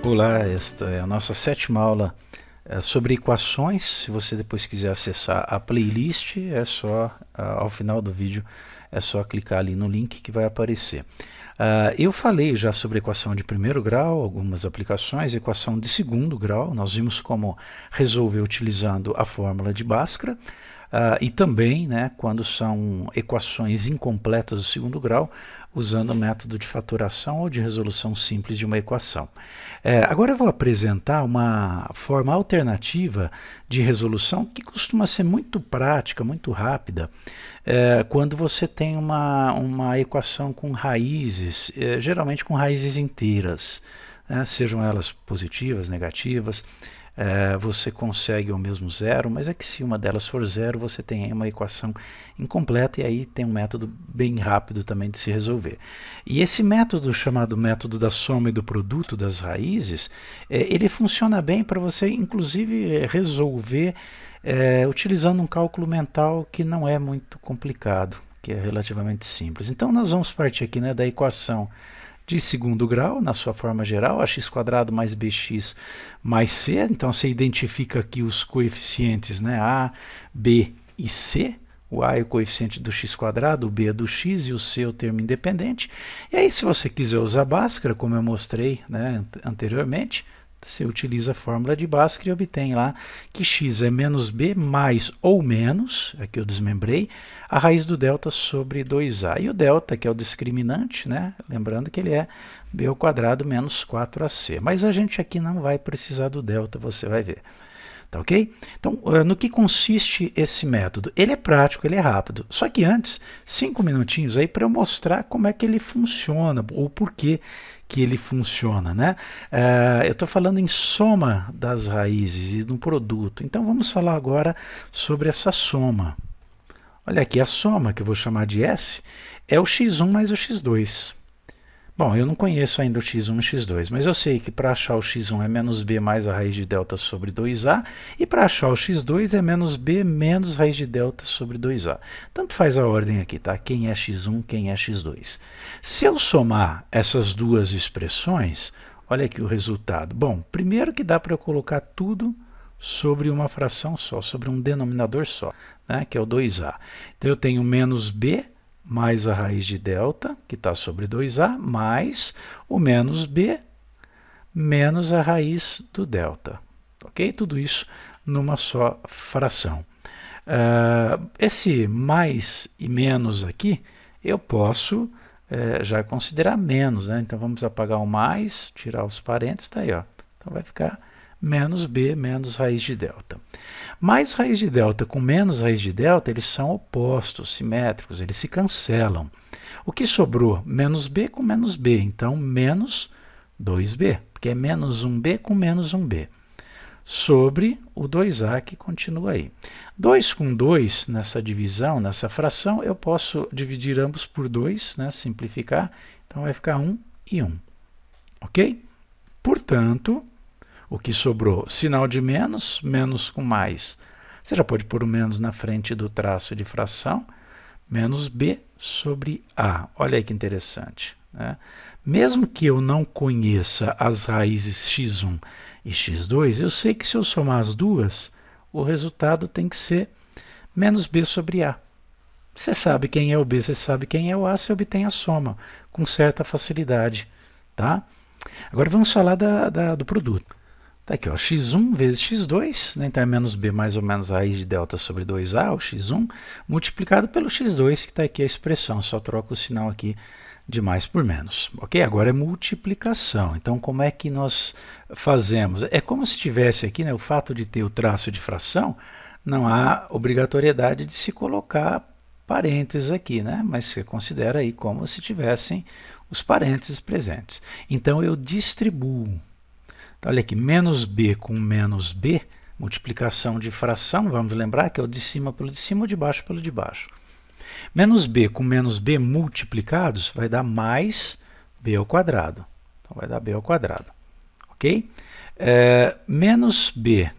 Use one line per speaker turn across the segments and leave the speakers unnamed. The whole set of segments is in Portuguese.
Olá, esta é a nossa sétima aula sobre equações. Se você depois quiser acessar a playlist, é só, ao final do vídeo, é só clicar ali no link que vai aparecer. Eu falei já sobre equação de primeiro grau, algumas aplicações, equação de segundo grau, nós vimos como resolver utilizando a fórmula de Bhaskara. E também, né, quando são equações incompletas do segundo grau, usando o método de fatoração ou de resolução simples de uma equação. Agora eu vou apresentar uma forma alternativa de resolução que costuma ser muito prática, muito rápida, quando você tem uma equação com raízes, geralmente com raízes inteiras, sejam elas positivas, negativas. Você consegue o mesmo zero, mas é que se uma delas for zero, você tem uma equação incompleta e aí tem um método bem rápido também de se resolver. E esse método, chamado método da soma e do produto das raízes, ele funciona bem para você, inclusive, resolver utilizando um cálculo mental que não é muito complicado, que é relativamente simples. Então nós vamos partir aqui, né, da equação de segundo grau, na sua forma geral, ax² mais bx mais c. Então você identifica aqui os coeficientes, né, a, b e c. O a é o coeficiente do x², o b é do x e o c é o termo independente. E aí, se você quiser usar Bhaskara, como eu mostrei, né, anteriormente, você utiliza a fórmula de Bhaskara e obtém lá que x é menos b mais ou menos, aqui eu desmembrei, a raiz do delta sobre 2a. E o delta, que é o discriminante, né? Lembrando que ele é b² menos 4ac. Mas a gente aqui não vai precisar do delta, você vai ver. Tá ok? Então, no que consiste esse método? Ele é prático, ele é rápido. Só que antes, 5 minutinhos aí para eu mostrar como é que ele funciona, ou por que ele funciona, né? Eu estou falando em soma das raízes e no produto. Então, vamos falar agora sobre essa soma. Olha aqui, a soma, que eu vou chamar de S, é o x1 mais o x2. Bom, eu não conheço ainda o x1 e o x2, mas eu sei que para achar o x1 é menos b mais a raiz de delta sobre 2a, e para achar o x2 é menos b menos raiz de delta sobre 2a. Tanto faz a ordem aqui, tá? Quem é x1, quem é x2. Se eu somar essas duas expressões, olha aqui o resultado. Bom, primeiro que dá para eu colocar tudo sobre uma fração só, sobre um denominador só, né, que é o 2a. Então eu tenho menos b mais a raiz de delta, que está sobre 2a, mais o menos b menos a raiz do delta. Ok? Tudo isso numa só fração. Esse mais e menos aqui, eu posso já considerar menos, né? Então vamos apagar o mais, tirar os parênteses, está aí, ó. Então vai ficar menos b menos raiz de delta. Mais raiz de delta com menos raiz de delta, eles são opostos, simétricos, eles se cancelam. O que sobrou? Menos b com menos b, então menos 2b, porque é menos 1b com menos 1b, sobre o 2a que continua aí. 2 com 2 nessa divisão, nessa fração, eu posso dividir ambos por 2, né, simplificar, então vai ficar 1 e 1. Ok? Portanto, o que sobrou? Sinal de menos, menos com mais. Você já pode pôr o menos na frente do traço de fração. Menos b sobre a. Olha aí que interessante, né? Mesmo que eu não conheça as raízes x1 e x2, eu sei que se eu somar as duas, o resultado tem que ser menos b sobre a. Você sabe quem é o b, você sabe quem é o a, você obtém a soma com certa facilidade, tá? Agora vamos falar do produto. Está aqui, ó, x1 vezes x2, né? Então é menos b mais ou menos a raiz de delta sobre 2a, o x1, multiplicado pelo x2, que está aqui a expressão, só troca o sinal aqui de mais por menos. Ok? Agora é multiplicação. Então como é que nós fazemos? É como se tivesse aqui, né, o fato de ter o traço de fração, não há obrigatoriedade de se colocar parênteses aqui, né? Mas você considera aí como se tivessem os parênteses presentes. Então eu distribuo. Então, olha aqui, menos b com menos b, multiplicação de fração, vamos lembrar que é o de cima pelo de cima ou de baixo pelo de baixo. Menos b com menos b multiplicados vai dar mais b ao quadrado. Então vai dar b ao quadrado. Ok? Menos b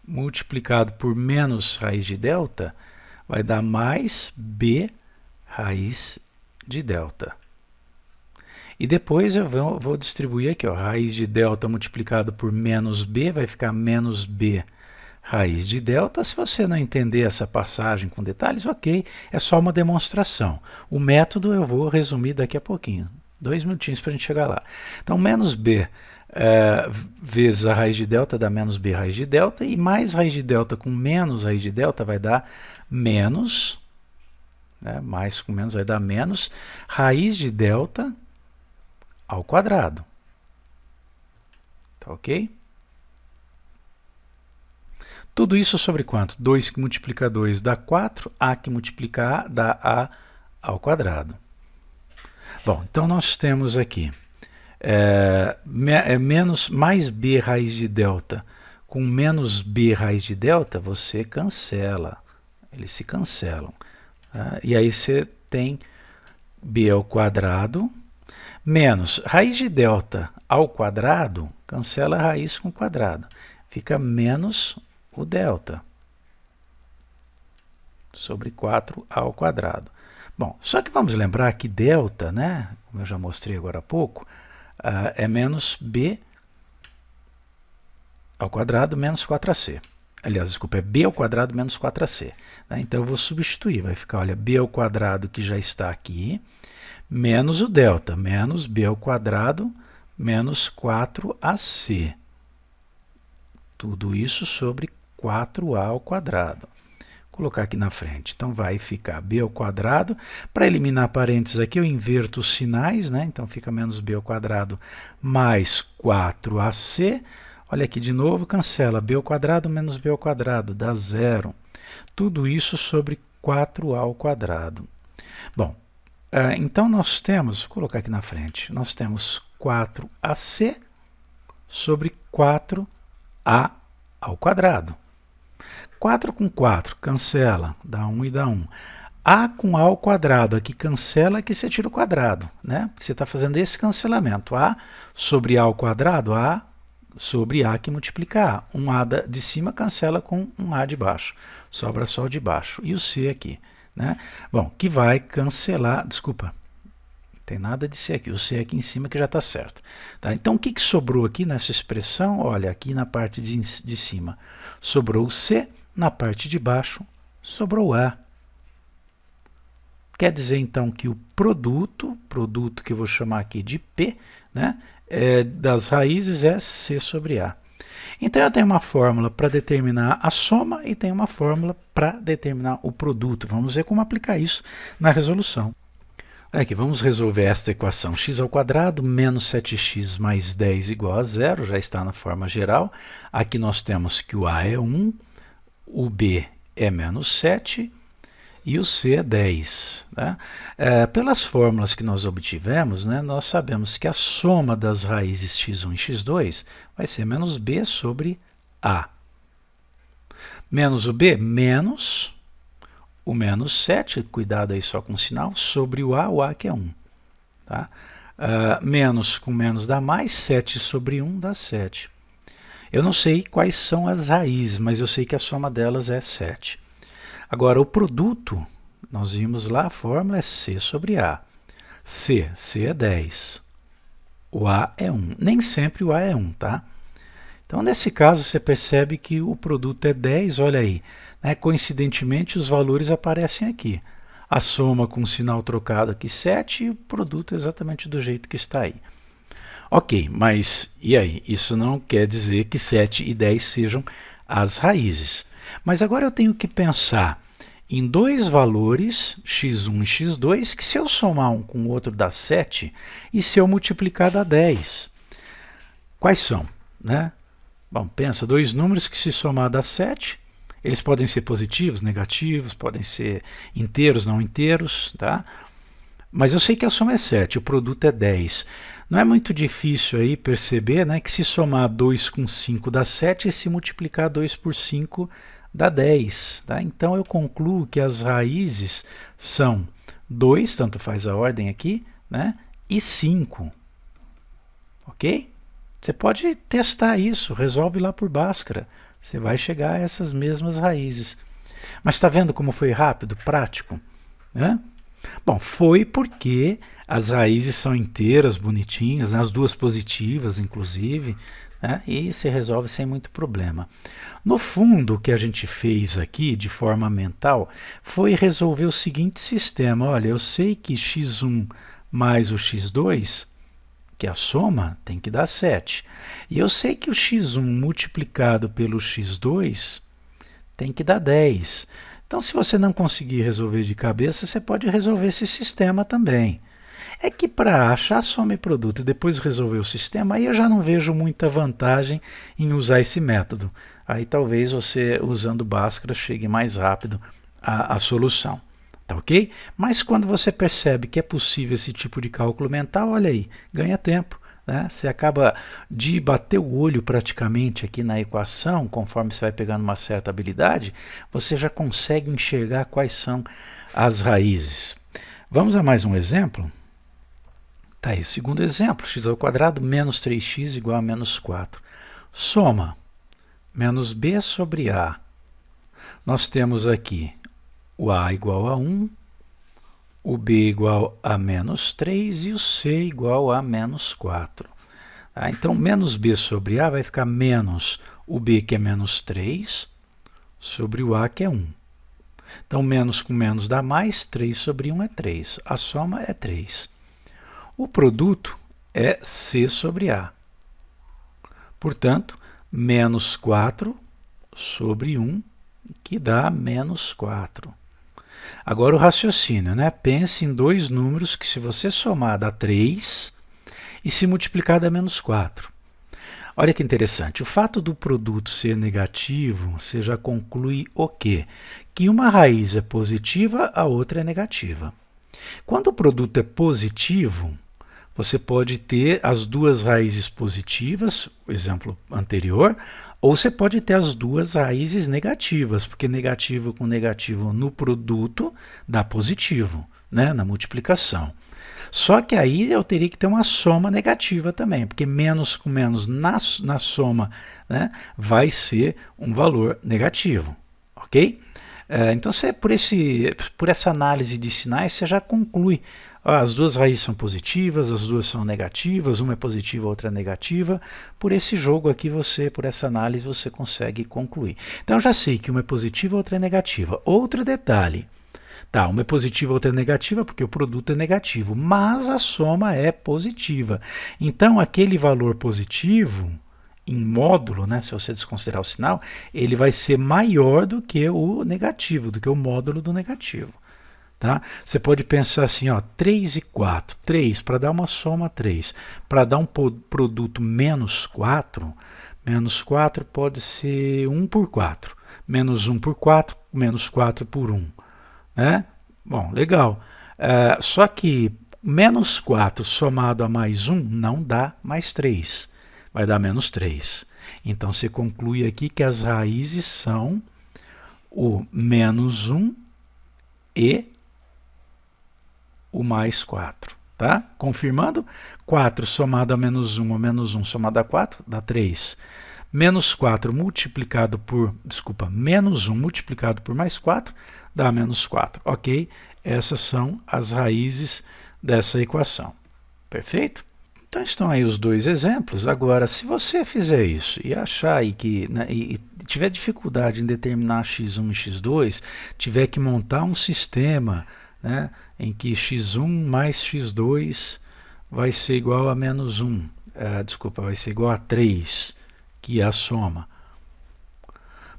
multiplicado por menos raiz de delta vai dar mais b raiz de delta. E depois eu vou distribuir aqui, ó, raiz de delta multiplicado por menos b, vai ficar menos b raiz de delta. Se você não entender essa passagem com detalhes, ok, é só uma demonstração. O método eu vou resumir daqui a pouquinho, 2 minutinhos para a gente chegar lá. Então, menos b vezes a raiz de delta dá menos b raiz de delta, e mais raiz de delta com menos raiz de delta vai dar menos, né, mais com menos vai dar menos, raiz de delta ao quadrado. Tá ok? Tudo isso sobre quanto? 2 que multiplica 2 dá 4, a que multiplica a dá a ao quadrado. Bom, então nós temos aqui menos mais b raiz de delta com menos b raiz de delta, você cancela, eles se cancelam. Tá? E aí você tem b ao quadrado menos raiz de delta ao quadrado, cancela a raiz com o quadrado, fica menos o delta sobre 4 ao quadrado. Bom, só que vamos lembrar que delta, né, como eu já mostrei agora há pouco, é menos b ao quadrado menos 4ac. Aliás, desculpa, é b ao quadrado menos 4ac. Né? Então eu vou substituir, vai ficar, olha, b ao quadrado que já está aqui, menos o delta, menos b ao quadrado menos 4ac. Tudo isso sobre 4a ao quadrado. Vou colocar aqui na frente. Então vai ficar b ao quadrado. Para eliminar parênteses aqui, eu inverto os sinais, né? Então fica menos b ao quadrado mais 4ac. Olha aqui de novo, cancela b ao quadrado menos b ao quadrado, dá zero. Tudo isso sobre 4a ao quadrado. Bom, então nós temos, vou colocar aqui na frente, nós temos 4ac sobre 4a ao quadrado. 4 com 4, cancela, dá 1 e dá 1. A com A ao quadrado, aqui cancela, aqui você tira o quadrado, né? Porque você está fazendo esse cancelamento. A sobre A ao quadrado, A sobre A que multiplica A. Um A de cima cancela com um A de baixo, sobra só o de baixo. E o C aqui, né? Bom, que vai cancelar, desculpa, não tem nada de C aqui, o C aqui em cima que já está certo. Tá? Então, o que sobrou aqui nessa expressão? Olha, aqui na parte de cima sobrou o C, na parte de baixo sobrou A. Quer dizer, então, que o produto que eu vou chamar aqui de P, né, das raízes é C sobre A. Então, eu tenho uma fórmula para determinar a soma e tenho uma fórmula para determinar o produto. Vamos ver como aplicar isso na resolução. Aqui, vamos resolver esta equação. X ao quadrado menos 7x mais 10 igual a zero, já está na forma geral. Aqui nós temos que o A é 1, o B é menos 7 e o C é 10. Né? Pelas fórmulas que nós obtivemos, né, nós sabemos que a soma das raízes x1 e x2 vai ser menos b sobre A. Menos o b, menos o menos 7, cuidado aí só com o sinal, sobre o A que é 1. Tá? Menos com menos dá mais, 7 sobre 1 dá 7. Eu não sei quais são as raízes, mas eu sei que a soma delas é 7. Agora, o produto, nós vimos lá, a fórmula é C sobre A. C é 10. O A é 1. Nem sempre o A é 1, tá? Então, nesse caso, você percebe que o produto é 10, olha aí. Né? Coincidentemente, os valores aparecem aqui. A soma com o sinal trocado aqui, 7, e o produto exatamente do jeito que está aí. Ok, mas e aí? Isso não quer dizer que 7 e 10 sejam as raízes. Mas agora eu tenho que pensar em dois valores, x1 e x2, que se eu somar um com o outro dá 7, e se eu multiplicar dá 10. Quais são? Né? Bom, pensa, dois números que se somar dá 7, eles podem ser positivos, negativos, podem ser inteiros, não inteiros, tá? Mas eu sei que a soma é 7, o produto é 10. Não é muito difícil aí perceber, né, que se somar 2 com 5 dá 7 e se multiplicar 2 por 5 dá 10. Tá? Então eu concluo que as raízes são 2, tanto faz a ordem aqui, né, e 5. Ok? Você pode testar isso, resolve lá por Bhaskara. Você vai chegar a essas mesmas raízes. Mas está vendo como foi rápido, prático? Né? Bom, foi porque as raízes são inteiras, bonitinhas, né? As duas positivas, inclusive, né? E se resolve sem muito problema. No fundo, o que a gente fez aqui, de forma mental, foi resolver o seguinte sistema. Olha, eu sei que x1 mais o x2, que é a soma, tem que dar 7. E eu sei que o x1 multiplicado pelo x2 tem que dar 10. Então, se você não conseguir resolver de cabeça, você pode resolver esse sistema também. É que para achar soma e produto e depois resolver o sistema, aí eu já não vejo muita vantagem em usar esse método. Aí talvez você, usando Bhaskara, chegue mais rápido à solução. Tá ok? Mas quando você percebe que é possível esse tipo de cálculo mental, olha aí, ganha tempo. Né? Você acaba de bater o olho praticamente aqui na equação, conforme você vai pegando uma certa habilidade, você já consegue enxergar quais são as raízes. Vamos a mais um exemplo? Tá aí, segundo exemplo, x² menos 3x igual a menos 4. Soma, menos b sobre a. Nós temos aqui o a igual a 1, o b igual a menos 3 e o c igual a menos 4. Então, menos b sobre a vai ficar menos o b, que é menos 3, sobre o a, que é 1. Então, menos com menos dá mais, 3 sobre 1 é 3. A soma é 3. O produto é c sobre a. Portanto, menos 4 sobre 1, que dá menos 4. Agora o raciocínio, né? Pense em dois números que, se você somar, dá 3 e se multiplicar dá menos 4. Olha que interessante, o fato do produto ser negativo, você já conclui o quê? Que uma raiz é positiva, a outra é negativa. Quando o produto é positivo, você pode ter as duas raízes positivas, o exemplo anterior, ou você pode ter as duas raízes negativas, porque negativo com negativo no produto dá positivo, né, na multiplicação. Só que aí eu teria que ter uma soma negativa também, porque menos com menos na soma, né, vai ser um valor negativo, ok? Então, por essa análise de sinais, você já conclui. As duas raízes são positivas, as duas são negativas, uma é positiva, a outra é negativa. Por esse jogo aqui, por essa análise, você consegue concluir. Então, eu já sei que uma é positiva, a outra é negativa. Outro detalhe. Tá, uma é positiva, a outra é negativa, porque o produto é negativo, mas a soma é positiva. Então, aquele valor positivo, em módulo, né, se você desconsiderar o sinal, ele vai ser maior do que o negativo, do que o módulo do negativo. Tá? Você pode pensar assim, ó, 3 e 4. 3 para dar uma soma 3. Para dar um produto menos 4 pode ser 1 por 4. Menos 1 por 4, menos 4 por 1. Né? Bom, legal. Só que menos 4 somado a mais 1 não dá mais 3. Vai dar menos 3. Então, você conclui aqui que as raízes são o menos 1 e o mais 4. Tá? Confirmando, 4 somado a menos 1 ou menos 1 somado a 4 dá 3. Menos 4 multiplicado por, menos 1 multiplicado por mais 4 dá menos 4. Ok? Essas são as raízes dessa equação. Perfeito? Então estão aí os dois exemplos. Agora, se você fizer isso e achar aí que, né, e tiver dificuldade em determinar x1 e x2, tiver que montar um sistema, né, em que x1 mais x2 vai ser igual a menos 1, vai ser igual a 3, que é a soma.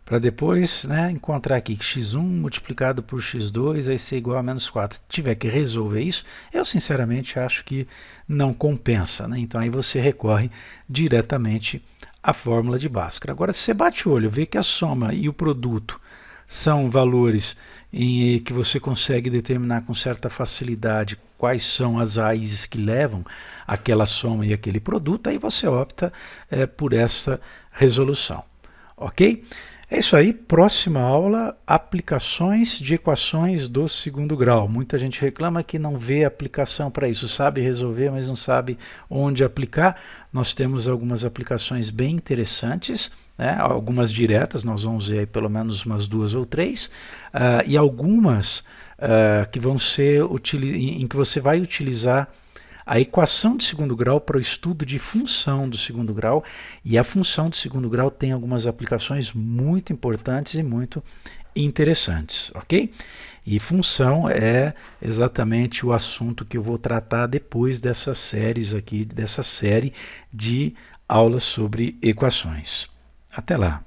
Para depois, né, encontrar aqui que x1 multiplicado por x2 vai ser igual a menos 4. Tiver que resolver isso, eu sinceramente acho que não compensa. Né? Então aí você recorre diretamente à fórmula de Bhaskara. Agora, se você bate o olho, vê que a soma e o produto são valores que você consegue determinar com certa facilidade quais são as raízes que levam aquela soma e aquele produto, aí você opta por essa resolução. Ok? É isso aí, próxima aula, aplicações de equações do segundo grau. Muita gente reclama que não vê aplicação para isso, sabe resolver, mas não sabe onde aplicar. Nós temos algumas aplicações bem interessantes, né? Algumas diretas, nós vamos ver aí pelo menos umas 2 ou 3, e algumas que vão ser em que você vai utilizar a equação de segundo grau para o estudo de função do segundo grau, e a função de segundo grau tem algumas aplicações muito importantes e muito interessantes, ok? E função é exatamente o assunto que eu vou tratar depois dessas séries aqui, dessa série de aulas sobre equações. Até lá!